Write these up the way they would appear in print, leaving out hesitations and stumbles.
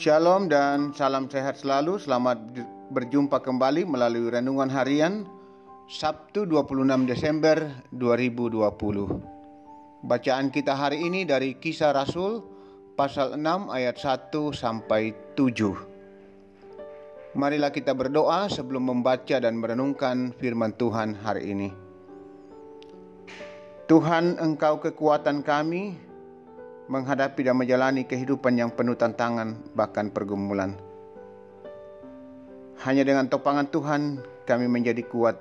Shalom dan salam sehat selalu. Selamat berjumpa kembali melalui renungan harian Sabtu 26 Desember 2020. Bacaan kita hari ini dari Kisah Rasul pasal 6 ayat 1 sampai 7. Marilah kita berdoa sebelum membaca dan merenungkan firman Tuhan hari ini. Tuhan, Engkau kekuatan kami menghadapi dan menjalani kehidupan yang penuh tantangan bahkan pergumulan. Hanya dengan topangan Tuhan kami menjadi kuat,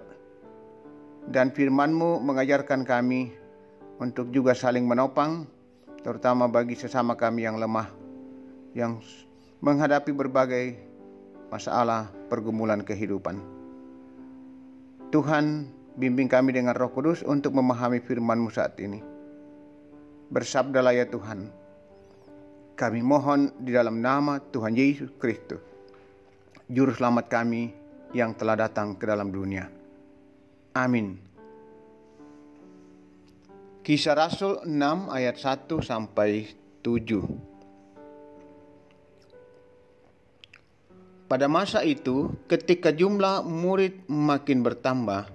dan firman-Mu mengajarkan kami untuk juga saling menopang, terutama bagi sesama kami yang lemah, yang menghadapi berbagai masalah pergumulan kehidupan. Tuhan, bimbing kami dengan Roh Kudus untuk memahami firman-Mu saat ini. Bersabdalah ya Tuhan, kami mohon di dalam nama Tuhan Yesus Kristus, Juru Selamat kami yang telah datang ke dalam dunia. Amin. Kisah Rasul 6 ayat 1 sampai 7. Pada masa itu, ketika jumlah murid makin bertambah,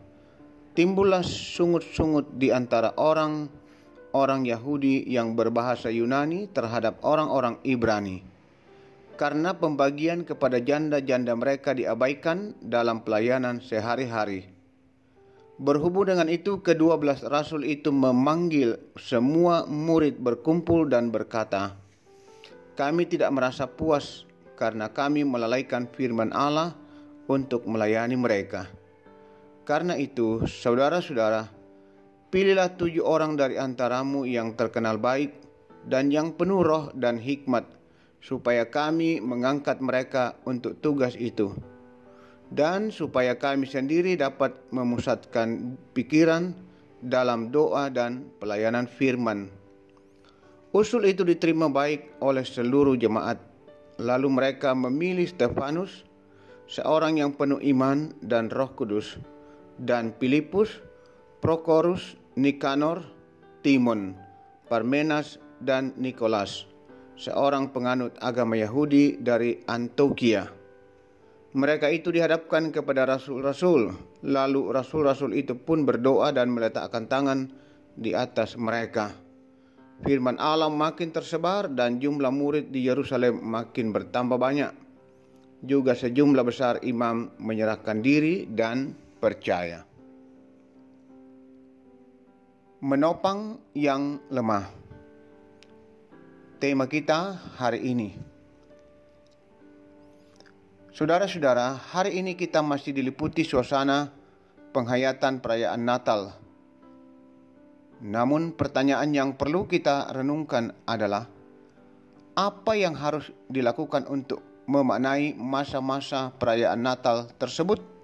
timbullah sungut-sungut di antara orang Yahudi yang berbahasa Yunani terhadap orang-orang Ibrani, karena pembagian kepada janda-janda mereka diabaikan dalam pelayanan sehari-hari. Berhubung dengan itu, ke-12 rasul itu memanggil semua murid berkumpul dan berkata, "Kami tidak merasa puas karena kami melalaikan firman Allah untuk melayani mereka. Karena itu, saudara-saudara, pilihlah 7 orang dari antaramu yang terkenal baik dan yang penuh roh dan hikmat, supaya kami mengangkat mereka untuk tugas itu, dan supaya kami sendiri dapat memusatkan pikiran dalam doa dan pelayanan firman." Usul itu diterima baik oleh seluruh jemaat. Lalu mereka memilih Stefanus, seorang yang penuh iman dan Roh Kudus, dan Filipus, Prokorus, Nikanor, Timon, Parmenas, dan Nikolas, seorang penganut agama Yahudi dari Antiokhia. Mereka itu dihadapkan kepada rasul-rasul, lalu rasul-rasul itu pun berdoa dan meletakkan tangan di atas mereka. Firman Allah makin tersebar dan jumlah murid di Yerusalem makin bertambah banyak. Juga sejumlah besar imam menyerahkan diri dan percaya. Menopang yang lemah. Tema kita hari ini. Saudara-saudara, hari ini kita masih diliputi suasana penghayatan perayaan Natal. Namun pertanyaan yang perlu kita renungkan adalah, apa yang harus dilakukan untuk memaknai masa-masa perayaan Natal tersebut?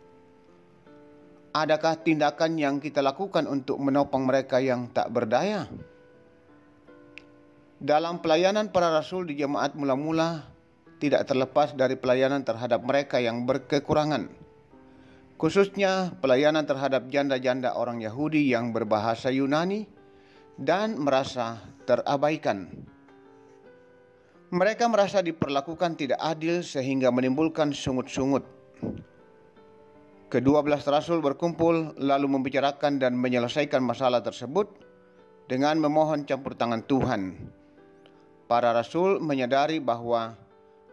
Adakah tindakan yang kita lakukan untuk menopang mereka yang tak berdaya? Dalam pelayanan para rasul di jemaat mula-mula tidak terlepas dari pelayanan terhadap mereka yang berkekurangan, khususnya pelayanan terhadap janda-janda orang Yahudi yang berbahasa Yunani dan merasa terabaikan. Mereka merasa diperlakukan tidak adil sehingga menimbulkan sungut-sungut. Ke-12 rasul berkumpul lalu membicarakan dan menyelesaikan masalah tersebut dengan memohon campur tangan Tuhan. Para rasul menyadari bahwa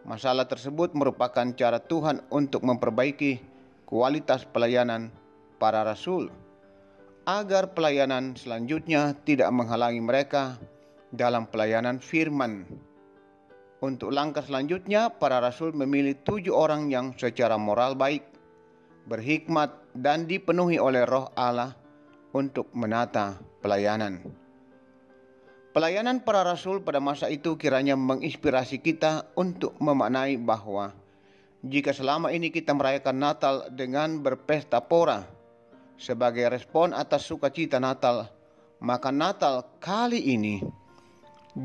masalah tersebut merupakan cara Tuhan untuk memperbaiki kualitas pelayanan para rasul, agar pelayanan selanjutnya tidak menghalangi mereka dalam pelayanan firman. Untuk langkah selanjutnya, para rasul memilih 7 orang yang secara moral baik, berhikmat, dan dipenuhi oleh Roh Allah untuk menata pelayanan. Pelayanan para rasul pada masa itu kiranya menginspirasi kita untuk memaknai bahwa jika selama ini kita merayakan Natal dengan berpesta pora sebagai respon atas sukacita Natal, maka Natal kali ini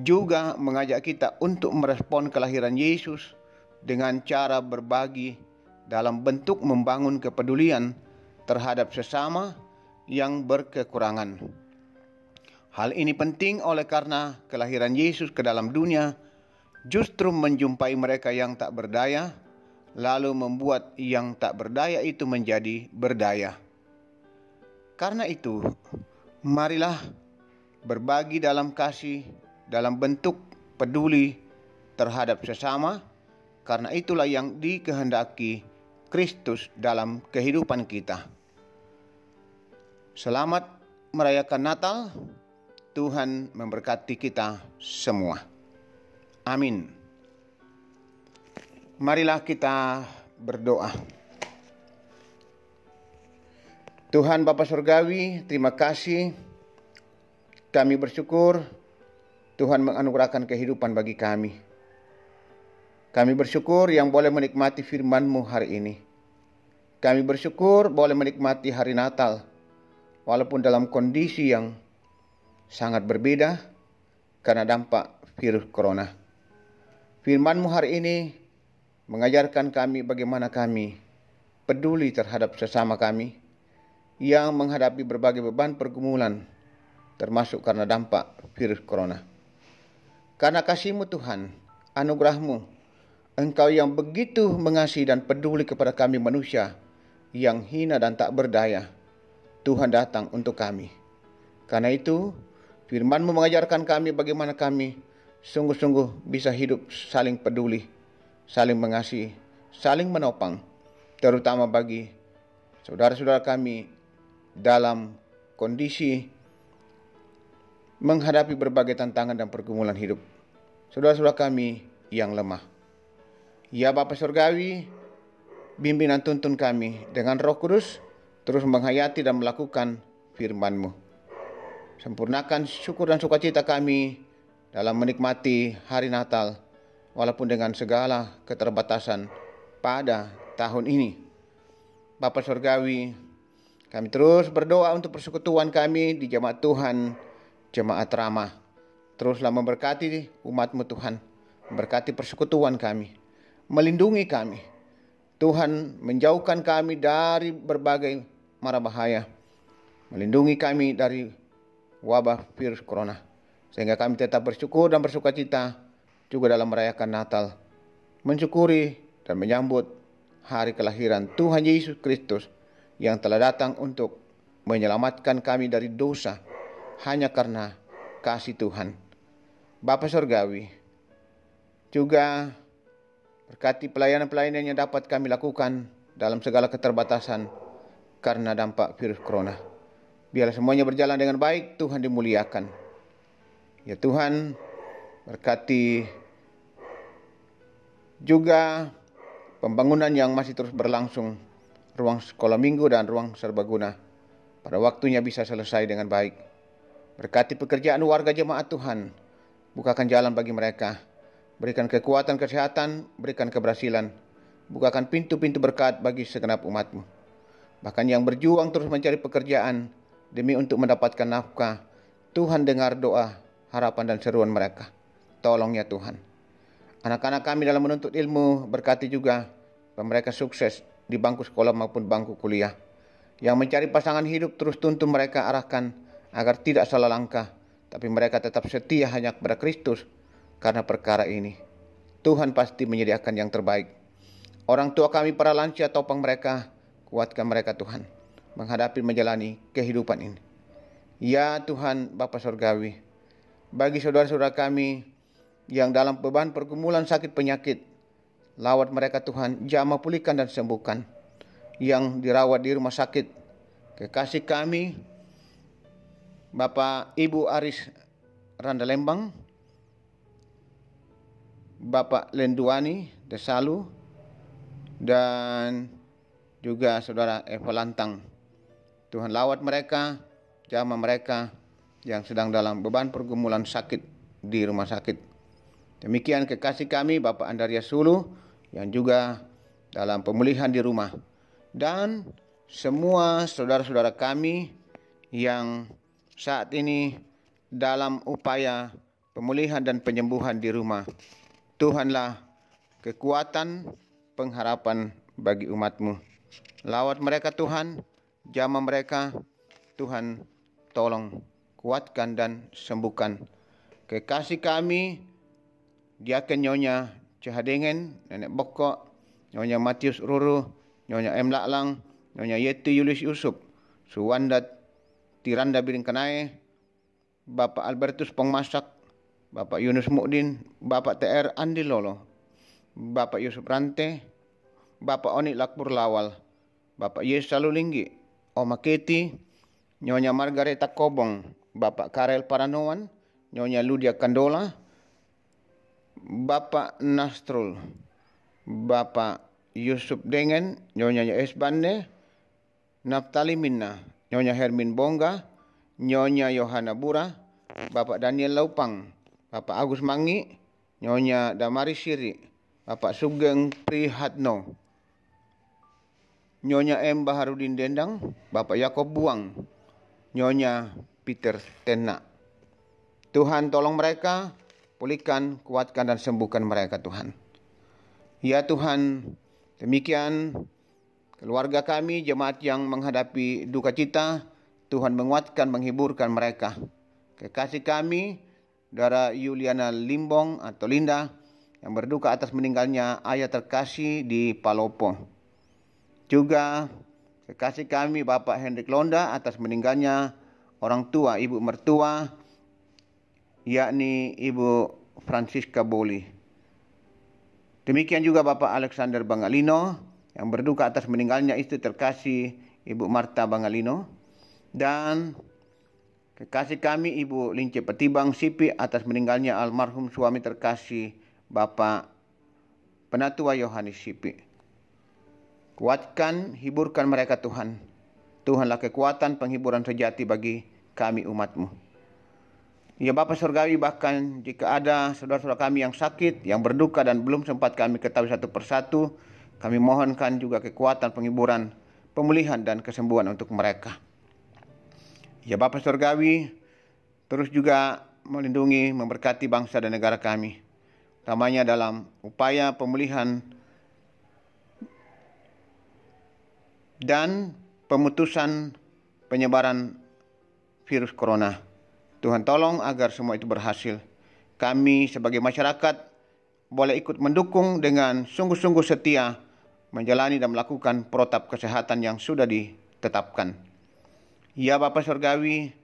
juga mengajak kita untuk merespon kelahiran Yesus dengan cara berbagi dalam bentuk membangun kepedulian terhadap sesama yang berkekurangan. Hal ini penting oleh karena kelahiran Yesus ke dalam dunia justru menjumpai mereka yang tak berdaya, lalu membuat yang tak berdaya itu menjadi berdaya. Karena itu, marilah berbagi dalam kasih, dalam bentuk peduli terhadap sesama, karena itulah yang dikehendaki Kristus dalam kehidupan kita. Selamat merayakan Natal. Tuhan memberkati kita semua. Amin. Marilah kita berdoa. Tuhan Bapa Surgawi, terima kasih. Kami bersyukur Tuhan menganugerahkan kehidupan bagi kami. Kami bersyukur yang boleh menikmati firman-Mu hari ini. Kami bersyukur boleh menikmati hari Natal, walaupun dalam kondisi yang sangat berbeda karena dampak virus corona. Firman-Mu hari ini mengajarkan kami bagaimana kami peduli terhadap sesama kami yang menghadapi berbagai beban pergumulan, termasuk karena dampak virus corona. Karena kasih-Mu Tuhan, anugerah-Mu, Engkau yang begitu mengasihi dan peduli kepada kami manusia yang hina dan tak berdaya, Tuhan datang untuk kami. Karena itu, firman-Mu mengajarkan kami bagaimana kami sungguh-sungguh bisa hidup saling peduli, saling mengasihi, saling menopang, terutama bagi saudara-saudara kami dalam kondisi menghadapi berbagai tantangan dan pergumulan hidup. Saudara-saudara kami yang lemah. Ya Bapa Surgawi, bimbing dan tuntun kami dengan Roh Kudus, terus menghayati dan melakukan firman-Mu. Sempurnakan syukur dan sukacita kami dalam menikmati hari Natal, walaupun dengan segala keterbatasan pada tahun ini. Bapa Surgawi, kami terus berdoa untuk persekutuan kami di Jemaat Tuhan, Jemaat Ramah. Teruslah memberkati umat-Mu Tuhan, memberkati persekutuan kami, melindungi kami. Tuhan menjauhkan kami dari berbagai mara bahaya, melindungi kami dari wabah virus corona, sehingga kami tetap bersyukur dan bersukacita juga dalam merayakan Natal, mensyukuri dan menyambut hari kelahiran Tuhan Yesus Kristus yang telah datang untuk menyelamatkan kami dari dosa hanya karena kasih Tuhan. Bapa Surgawi, juga berkati pelayanan-pelayanan yang dapat kami lakukan dalam segala keterbatasan karena dampak virus corona. Biarlah semuanya berjalan dengan baik, Tuhan dimuliakan. Ya Tuhan, berkati juga pembangunan yang masih terus berlangsung, ruang sekolah minggu dan ruang serbaguna, pada waktunya bisa selesai dengan baik. Berkati pekerjaan warga jemaat Tuhan, bukakan jalan bagi mereka, berikan kekuatan kesehatan, berikan keberhasilan, bukakan pintu-pintu berkat bagi segenap umat-Mu. Bahkan yang berjuang terus mencari pekerjaan, demi untuk mendapatkan nafkah, Tuhan dengar doa, harapan dan seruan mereka. Tolong ya Tuhan. Anak-anak kami dalam menuntut ilmu, berkati juga mereka sukses di bangku sekolah maupun bangku kuliah. Yang mencari pasangan hidup, terus tuntun mereka, arahkan agar tidak salah langkah, tapi mereka tetap setia hanya kepada Kristus. Karena perkara ini, Tuhan pasti menyediakan yang terbaik. Orang tua kami para lansia, topang mereka, kuatkan mereka Tuhan, menghadapi menjalani kehidupan ini. Ya Tuhan Bapa Surgawi, bagi saudara-saudara kami yang dalam beban pergumulan sakit penyakit, lawat mereka Tuhan, jamah pulihkan dan sembuhkan. Yang dirawat di rumah sakit, kekasih kami Bapak Ibu Aris Randa Lembang, Bapak Lenduani Desalu, dan juga saudara Eva Lantang. Tuhan lawat mereka, jamah mereka yang sedang dalam beban pergumulan sakit di rumah sakit. Demikian kekasih kami Bapak Andaria Sulu yang juga dalam pemulihan di rumah. Dan semua saudara-saudara kami yang saat ini dalam upaya pemulihan dan penyembuhan di rumah. Tuhanlah kekuatan pengharapan bagi umat-Mu. Lawat mereka Tuhan, jamah mereka Tuhan, tolong kuatkan dan sembuhkan. Kekasih kami Diaken Nyonya Cehadengen, Nenek Bokok, Nyonya Matius Ruru, Nyonya M. Laklang, Nyonya Yeti Yulius Yusuf, Suwanda Tiranda Biring Kenae, Bapak Albertus Pengmasak, Bapak Yunus Mukdin, Bapak TR Andi Lolo, Bapak Yusuf Rante, Bapak Oni Lakpur Lawal, Bapak Yesa Lulinggi, Oma Keti, Nyonya Margareta Kobong, Bapak Karel Paranowan, Nyonya Ludia Kandola, Bapak Nastrul, Bapak Yusuf Dengan, Nyonya S. Bande, Naftali Minna, Nyonya Hermin Bongga, Nyonya Yohana Bura, Bapak Daniel Laupang, Bapak Agus Mangi, Nyonya Damari Siri, Bapak Sugeng Prihatno, Nyonya M. Baharudin Dendang, Bapak Yakob Buang, Nyonya Peter Tena. Tuhan tolong mereka, pulihkan, kuatkan dan sembuhkan mereka Tuhan. Ya Tuhan, demikian keluarga kami, jemaat yang menghadapi duka cita, Tuhan menguatkan, menghiburkan mereka. Kekasih kami, Saudara Yuliana Limbong atau Linda, yang berduka atas meninggalnya ayah terkasih di Palopo. Juga kekasih kami Bapak Hendrik Londa atas meninggalnya orang tua ibu mertua, yakni Ibu Francisca Boli. Demikian juga Bapak Alexander Bangalino yang berduka atas meninggalnya istri terkasih Ibu Marta Bangalino. Dan kekasih kami Ibu Lince Petibang Sipi atas meninggalnya almarhum suami terkasih Bapak Penatua Yohanes Sipi. Kuatkan, hiburkan mereka Tuhan. Tuhanlah kekuatan penghiburan sejati bagi kami umat-Mu. Ya Bapa Surgawi, bahkan jika ada saudara-saudara kami yang sakit, yang berduka dan belum sempat kami ketahui satu persatu, kami mohonkan juga kekuatan penghiburan, pemulihan dan kesembuhan untuk mereka. Ya Bapa Surgawi, terus juga melindungi, memberkati bangsa dan negara kami, utamanya dalam upaya pemulihan dan pemutusan penyebaran virus corona. Tuhan tolong agar semua itu berhasil. Kami sebagai masyarakat boleh ikut mendukung dengan sungguh-sungguh setia menjalani dan melakukan protap kesehatan yang sudah ditetapkan. Ya Bapa Surgawi,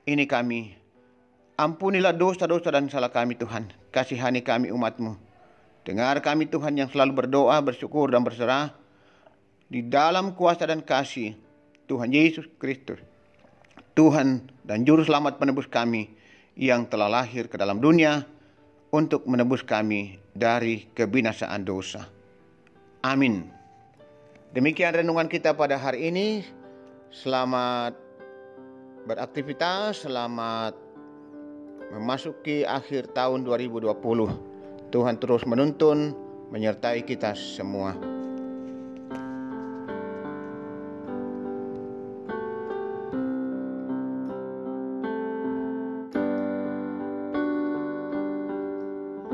ini kami. Ampunilah dosa-dosa dan salah kami Tuhan. Kasihani kami umat-Mu. Dengar kami Tuhan yang selalu berdoa, bersyukur dan berserah di dalam kuasa dan kasih Tuhan Yesus Kristus, Tuhan dan Juru Selamat penebus kami yang telah lahir ke dalam dunia untuk menebus kami dari kebinasaan dosa. Amin. Demikian renungan kita pada hari ini. Selamat beraktivitas, selamat memasuki akhir tahun 2020. Tuhan terus menuntun, menyertai kita semua.